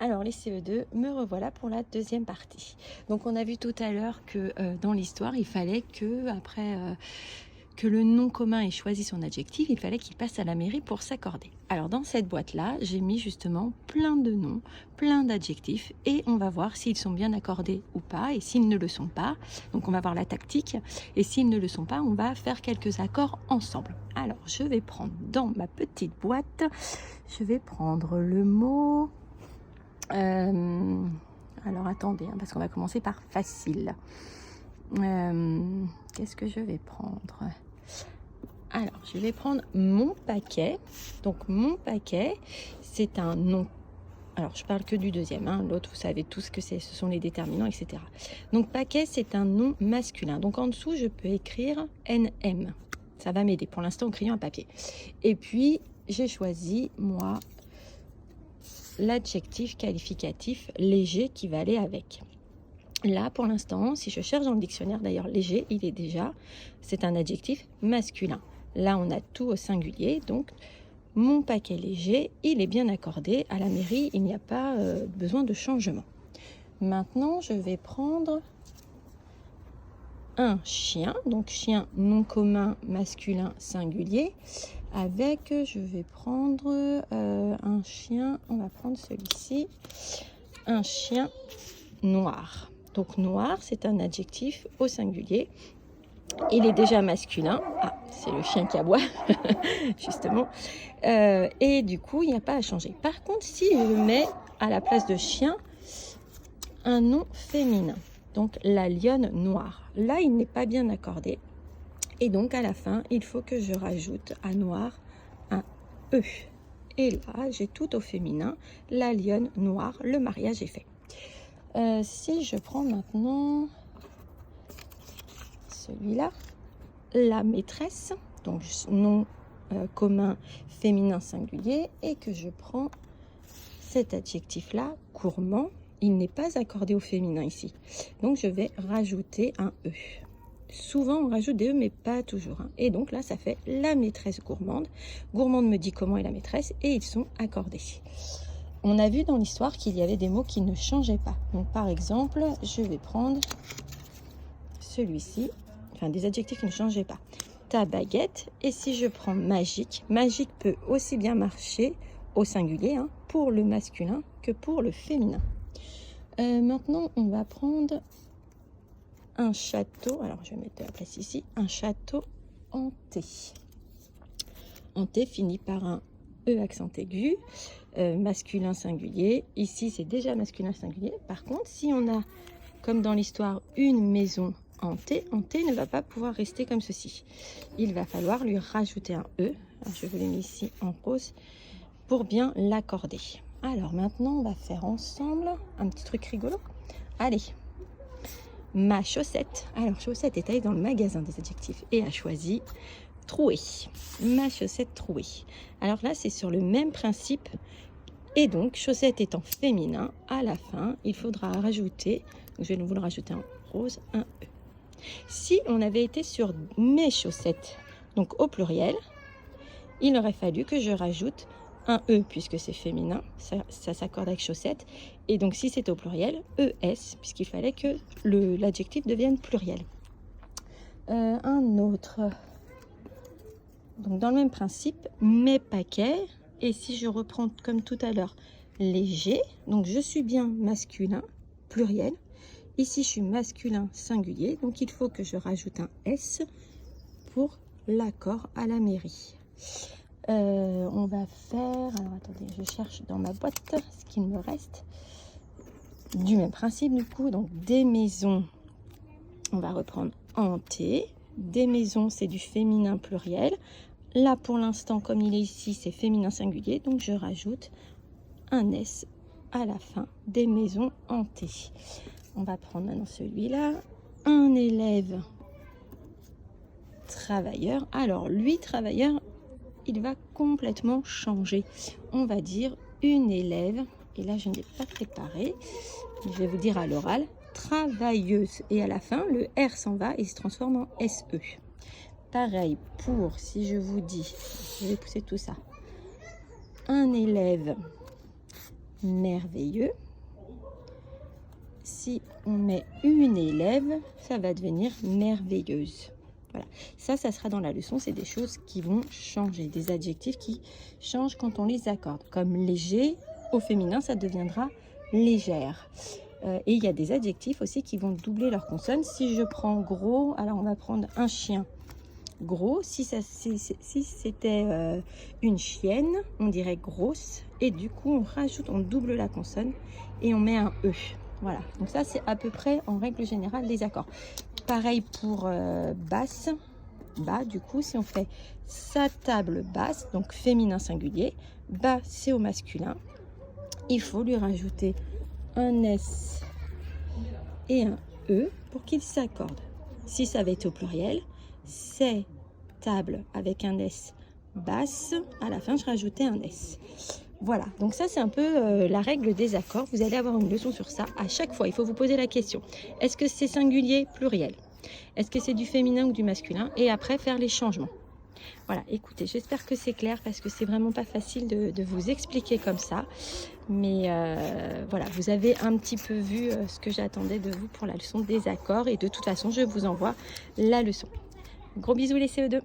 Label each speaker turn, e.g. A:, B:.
A: Alors les CE2, me revoilà pour la deuxième partie. Donc on a vu tout à l'heure que dans l'histoire, il fallait que après que le nom commun ait choisi son adjectif, il fallait qu'il passe à la mairie pour s'accorder. Alors dans cette boîte-là, j'ai mis justement plein de noms, plein d'adjectifs et on va voir s'ils sont bien accordés ou pas et s'ils ne le sont pas. Donc on va voir la tactique et s'ils ne le sont pas, on va faire quelques accords ensemble. Alors je vais prendre dans ma petite boîte, je vais prendre le mot... alors attendez, hein, parce qu'on va commencer par facile. Qu'est-ce que je vais prendre? Alors, je vais prendre mon paquet. Donc, mon paquet, c'est un nom. Alors, je parle que du deuxième. Hein. L'autre, vous savez tous ce que c'est. Ce sont les déterminants, etc. Donc, paquet, c'est un nom masculin. Donc, en dessous, je peux écrire NM. Ça va m'aider pour l'instant au crayon à papier. Et puis, j'ai choisi, moi, l'adjectif qualificatif léger qui va aller avec. Là, pour l'instant, si je cherche dans le dictionnaire, d'ailleurs, léger, il est déjà, c'est un adjectif masculin. Là, on a tout au singulier, donc mon paquet léger, il est bien accordé. À la mairie, il n'y a pas besoin de changement. Maintenant, je vais prendre un chien, donc chien non commun masculin singulier, avec, je vais prendre un chien, on va prendre celui-ci, un chien noir. Donc noir, c'est un adjectif au singulier. Il est déjà masculin. Ah, c'est le chien qui aboie, justement. Et du coup, il n'y a pas à changer. Par contre, si je mets à la place de chien un nom féminin, donc la lionne noire, là, il n'est pas bien accordé. Et donc, à la fin, il faut que je rajoute à noir un E. Et là, j'ai tout au féminin, la lionne noire, le mariage est fait. Si je prends maintenant celui-là, la maîtresse, donc nom commun féminin singulier, et que je prends cet adjectif-là, gourmand, il n'est pas accordé au féminin ici. Donc je vais rajouter un E. Souvent on rajoute des E, mais pas toujours. Hein. Et donc là, ça fait la maîtresse gourmande. Gourmande me dit comment est la maîtresse, et ils sont accordés. On a vu dans l'histoire qu'il y avait des mots qui ne changeaient pas. Donc, par exemple, je vais prendre celui-ci, enfin des adjectifs qui ne changeaient pas. Ta baguette. Et si je prends magique, magique peut aussi bien marcher au singulier, hein, pour le masculin que pour le féminin. Maintenant, on va prendre un château. Alors, je vais mettre de la place ici. Un château hanté. Hanté finit par un E accent aigu. Masculin singulier. Ici, c'est déjà masculin singulier. Par contre, si on a, comme dans l'histoire, une maison hantée, hantée ne va pas pouvoir rester comme ceci. Il va falloir lui rajouter un E. Alors, je vous l'ai mis ici en rose pour bien l'accorder. Alors, maintenant, on va faire ensemble un petit truc rigolo. Allez, ma chaussette. Alors, chaussette est allée dans le magasin des adjectifs et a choisi trouée. Ma chaussette trouée. Alors là, c'est sur le même principe. Et donc, chaussette étant féminin, à la fin, il faudra rajouter, je vais vous le rajouter en rose, un E. Si on avait été sur mes chaussettes, donc au pluriel, il aurait fallu que je rajoute un E, puisque c'est féminin, ça s'accorde avec chaussette. Et donc, si c'est au pluriel, ES, puisqu'il fallait que l'adjectif devienne pluriel. Un autre. Donc, dans le même principe, mes paquets. Et si je reprends comme tout à l'heure, léger, donc je suis bien masculin, pluriel. Ici, je suis masculin singulier, donc il faut que je rajoute un S pour l'accord à la mairie. On va faire, alors attendez, je cherche dans ma boîte ce qu'il me reste. Du même principe du coup, donc des maisons, on va reprendre hanté. Des maisons, c'est du féminin pluriel. Là, pour l'instant, comme il est ici, c'est féminin singulier. Donc, je rajoute un S à la fin des maisons hantées. On va prendre maintenant celui-là. Un élève travailleur. Alors, lui, travailleur, il va complètement changer. On va dire une élève. Et là, je ne l'ai pas préparé. Je vais vous dire à l'oral. Travailleuse. Et à la fin, le R s'en va et se transforme en SE. Pareil pour, si je vous dis, je vais pousser tout ça, un élève merveilleux. Si on met une élève, ça va devenir merveilleuse. Voilà, ça sera dans la leçon, c'est des choses qui vont changer, des adjectifs qui changent quand on les accorde. Comme léger, au féminin, ça deviendra légère. Et il y a des adjectifs aussi qui vont doubler leur consonne. Si je prends gros, alors on va prendre un chien gros. Si c'était une chienne, on dirait grosse. Et du coup, on double la consonne et on met un E. Voilà, donc ça c'est à peu près en règle générale les accords. Pareil pour basse, bas, du coup si on fait sa table basse, donc féminin singulier, bas c'est au masculin, il faut lui rajouter un S et un E pour qu'ils s'accordent. Si ça avait été au pluriel, c'est table avec un S basse, à la fin je rajoutais un S. Voilà, donc ça c'est un peu la règle des accords. Vous allez avoir une leçon sur ça. À chaque fois, il faut vous poser la question. Est-ce que c'est singulier, pluriel? Est-ce que c'est du féminin ou du masculin? Et après, faire les changements. Voilà, écoutez, j'espère que c'est clair parce que c'est vraiment pas facile de vous expliquer comme ça. Mais voilà, vous avez un petit peu vu ce que j'attendais de vous pour la leçon des accords. Et de toute façon, je vous envoie la leçon. Gros bisous les CE2.